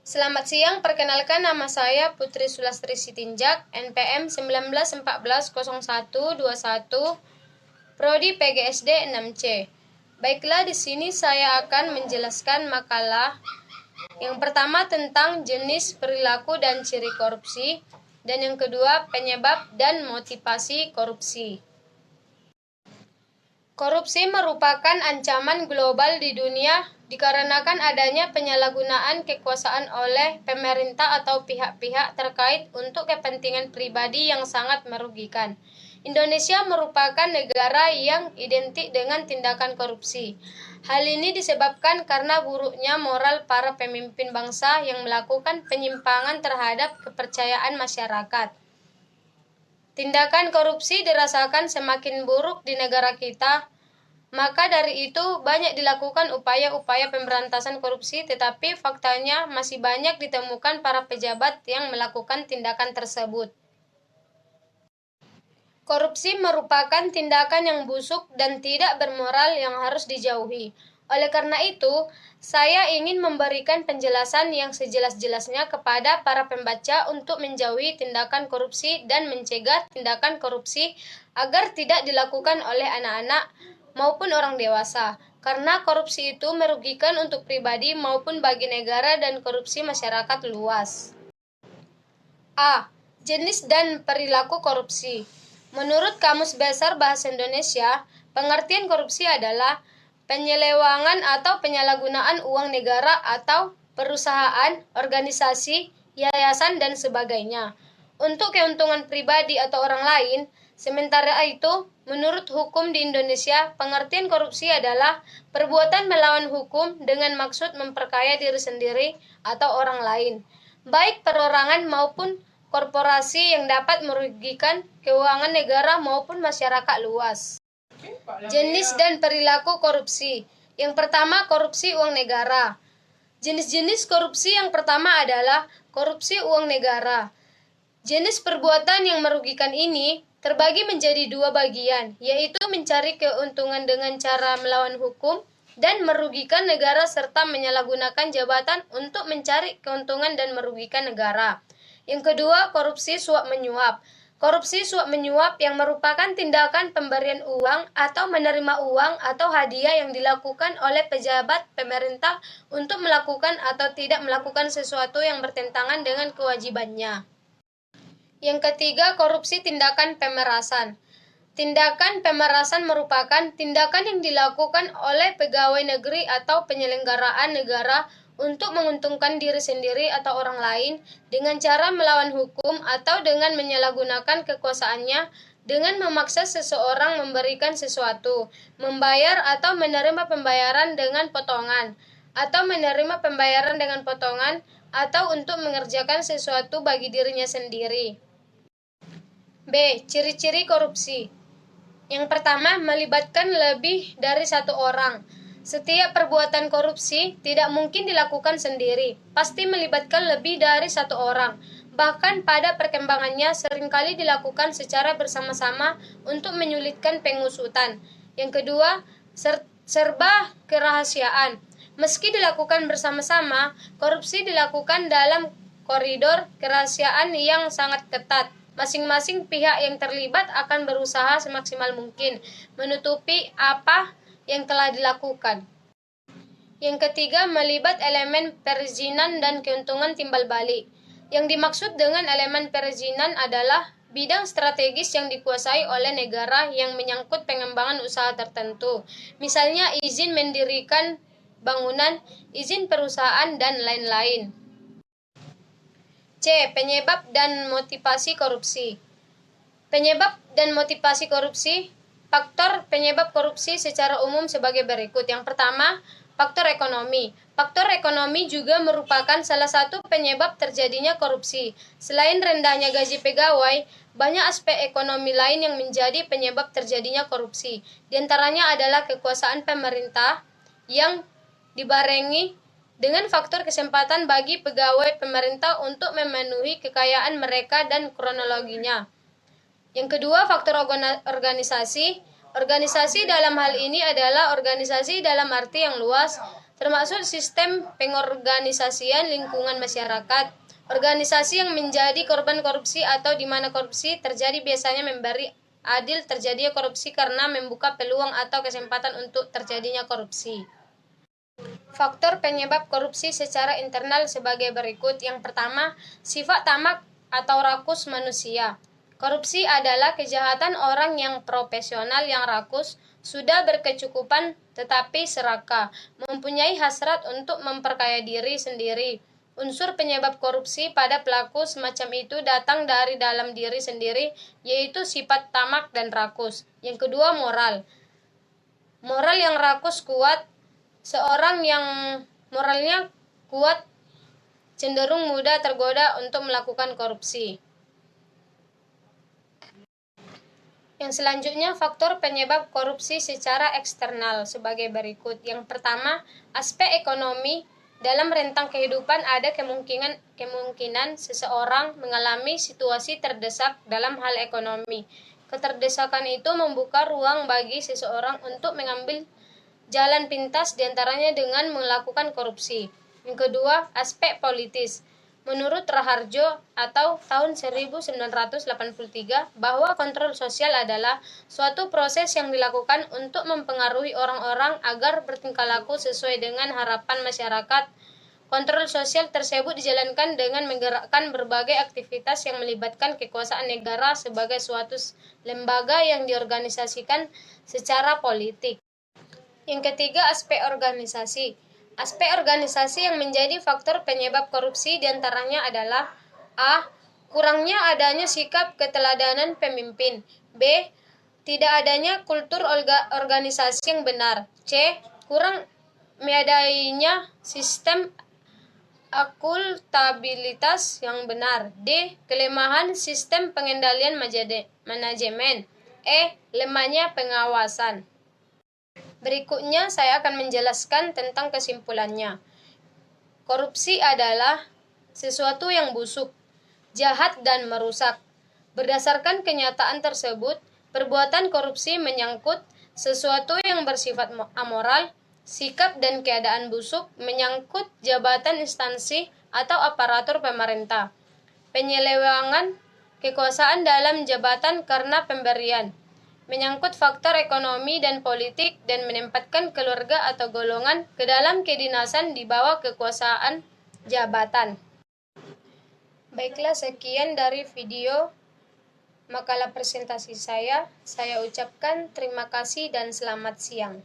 Selamat siang, perkenalkan nama saya Putri Sulastri Sitinjak, NPM 19140121, Prodi PGSD 6C. Baiklah, di sini saya akan menjelaskan makalah yang pertama tentang jenis perilaku dan ciri korupsi, dan yang kedua penyebab dan motivasi korupsi. Korupsi merupakan ancaman global di dunia dikarenakan adanya penyalahgunaan kekuasaan oleh pemerintah atau pihak-pihak terkait untuk kepentingan pribadi yang sangat merugikan. Indonesia merupakan negara yang identik dengan tindakan korupsi. Hal ini disebabkan karena buruknya moral para pemimpin bangsa yang melakukan penyimpangan terhadap kepercayaan masyarakat. Tindakan korupsi dirasakan semakin buruk di negara kita, maka dari itu banyak dilakukan upaya-upaya pemberantasan korupsi, tetapi faktanya masih banyak ditemukan para pejabat yang melakukan tindakan tersebut. Korupsi merupakan tindakan yang busuk dan tidak bermoral yang harus dijauhi. Oleh karena itu, saya ingin memberikan penjelasan yang sejelas-jelasnya kepada para pembaca untuk menjauhi tindakan korupsi dan mencegah tindakan korupsi agar tidak dilakukan oleh anak-anak maupun orang dewasa, karena korupsi itu merugikan untuk pribadi maupun bagi negara dan korupsi masyarakat luas. A. Jenis dan perilaku korupsi. Menurut Kamus Besar Bahasa Indonesia, pengertian korupsi adalah penyelewangan atau penyalahgunaan uang negara atau perusahaan, organisasi, yayasan, dan sebagainya untuk keuntungan pribadi atau orang lain. Sementara itu, menurut hukum di Indonesia, pengertian korupsi adalah perbuatan melawan hukum dengan maksud memperkaya diri sendiri atau orang lain, baik perorangan maupun korporasi, yang dapat merugikan keuangan negara maupun masyarakat luas. Jenis dan perilaku korupsi. Yang pertama, korupsi uang negara. Jenis-jenis korupsi yang pertama adalah korupsi uang negara. Jenis perbuatan yang merugikan ini terbagi menjadi dua bagian, yaitu mencari keuntungan dengan cara melawan hukum dan merugikan negara serta menyalahgunakan jabatan untuk mencari keuntungan dan merugikan negara. Yang kedua, korupsi suap-menyuap. Korupsi suap-menyuap yang merupakan tindakan pemberian uang atau menerima uang atau hadiah yang dilakukan oleh pejabat pemerintah untuk melakukan atau tidak melakukan sesuatu yang bertentangan dengan kewajibannya. Yang ketiga, korupsi tindakan pemerasan. Tindakan pemerasan merupakan tindakan yang dilakukan oleh pegawai negeri atau penyelenggaraan negara untuk menguntungkan diri sendiri atau orang lain dengan cara melawan hukum atau dengan menyalahgunakan kekuasaannya dengan memaksa seseorang memberikan sesuatu, membayar atau menerima pembayaran dengan potongan, atau menerima pembayaran dengan potongan, atau untuk mengerjakan sesuatu bagi dirinya sendiri. B. Ciri-ciri korupsi. Yang pertama, melibatkan lebih dari satu orang. Setiap perbuatan korupsi tidak mungkin dilakukan sendiri, pasti melibatkan lebih dari satu orang. Bahkan pada perkembangannya seringkali dilakukan secara bersama-sama untuk menyulitkan pengusutan. Yang kedua, serba kerahasiaan. Meski dilakukan bersama-sama, korupsi dilakukan dalam koridor kerahasiaan yang sangat ketat. Masing-masing pihak yang terlibat akan berusaha semaksimal mungkin menutupi apa yang telah dilakukan. Yang ketiga, melibat elemen perizinan dan keuntungan timbal balik. Yang dimaksud dengan elemen perizinan adalah bidang strategis yang dikuasai oleh negara yang menyangkut pengembangan usaha tertentu, misalnya izin mendirikan bangunan, izin perusahaan, dan lain-lain. C. Penyebab dan motivasi korupsi. Penyebab dan motivasi korupsi. Faktor penyebab korupsi secara umum sebagai berikut. Yang pertama, faktor ekonomi. Faktor ekonomi juga merupakan salah satu penyebab terjadinya korupsi. Selain rendahnya gaji pegawai, banyak aspek ekonomi lain yang menjadi penyebab terjadinya korupsi. Di antaranya adalah kekuasaan pemerintah yang dibarengi dengan faktor kesempatan bagi pegawai pemerintah untuk memenuhi kekayaan mereka dan kronologinya. Yang kedua, faktor organisasi. Organisasi dalam hal ini adalah organisasi dalam arti yang luas, termasuk sistem pengorganisasian lingkungan masyarakat. Organisasi yang menjadi korban korupsi atau di mana korupsi terjadi biasanya memberi adil terjadinya korupsi karena membuka peluang atau kesempatan untuk terjadinya korupsi. Faktor penyebab korupsi secara internal sebagai berikut. Yang pertama, sifat tamak atau rakus manusia. Korupsi adalah kejahatan orang yang profesional yang rakus, sudah berkecukupan tetapi serakah, mempunyai hasrat untuk memperkaya diri sendiri. Unsur penyebab korupsi pada pelaku semacam itu datang dari dalam diri sendiri, yaitu sifat tamak dan rakus. Yang kedua, moral. Moral yang rakus kuat. Seorang yang moralnya kuat cenderung mudah tergoda untuk melakukan korupsi. Yang selanjutnya, faktor penyebab korupsi secara eksternal sebagai berikut. Yang pertama, aspek ekonomi. Dalam rentang kehidupan ada kemungkinan seseorang mengalami situasi terdesak dalam hal ekonomi. Keterdesakan itu membuka ruang bagi seseorang untuk mengambil jalan pintas diantaranya dengan melakukan korupsi. Yang kedua, aspek politis. Menurut Raharjo atau tahun 1983 bahwa kontrol sosial adalah suatu proses yang dilakukan untuk mempengaruhi orang-orang agar bertingkah laku sesuai dengan harapan masyarakat. Kontrol sosial tersebut dijalankan dengan menggerakkan berbagai aktivitas yang melibatkan kekuasaan negara sebagai suatu lembaga yang diorganisasikan secara politik. Yang ketiga, aspek organisasi. Aspek organisasi yang menjadi faktor penyebab korupsi diantaranya adalah A. Kurangnya adanya sikap keteladanan pemimpin. B. Tidak adanya kultur organisasi yang benar. C. Kurang meadainya sistem akuntabilitas yang benar. D. Kelemahan sistem pengendalian manajemen. E. Lemahnya pengawasan. Berikutnya saya akan menjelaskan tentang kesimpulannya. Korupsi adalah sesuatu yang busuk, jahat dan merusak. Berdasarkan kenyataan tersebut, perbuatan korupsi menyangkut sesuatu yang bersifat amoral, sikap dan keadaan busuk menyangkut jabatan instansi atau aparatur pemerintah, penyelewengan kekuasaan dalam jabatan karena pemberian, menyangkut faktor ekonomi dan politik dan menempatkan keluarga atau golongan ke dalam kedinasan di bawah kekuasaan jabatan. Baiklah, sekian dari video makalah presentasi saya. Saya ucapkan terima kasih dan selamat siang.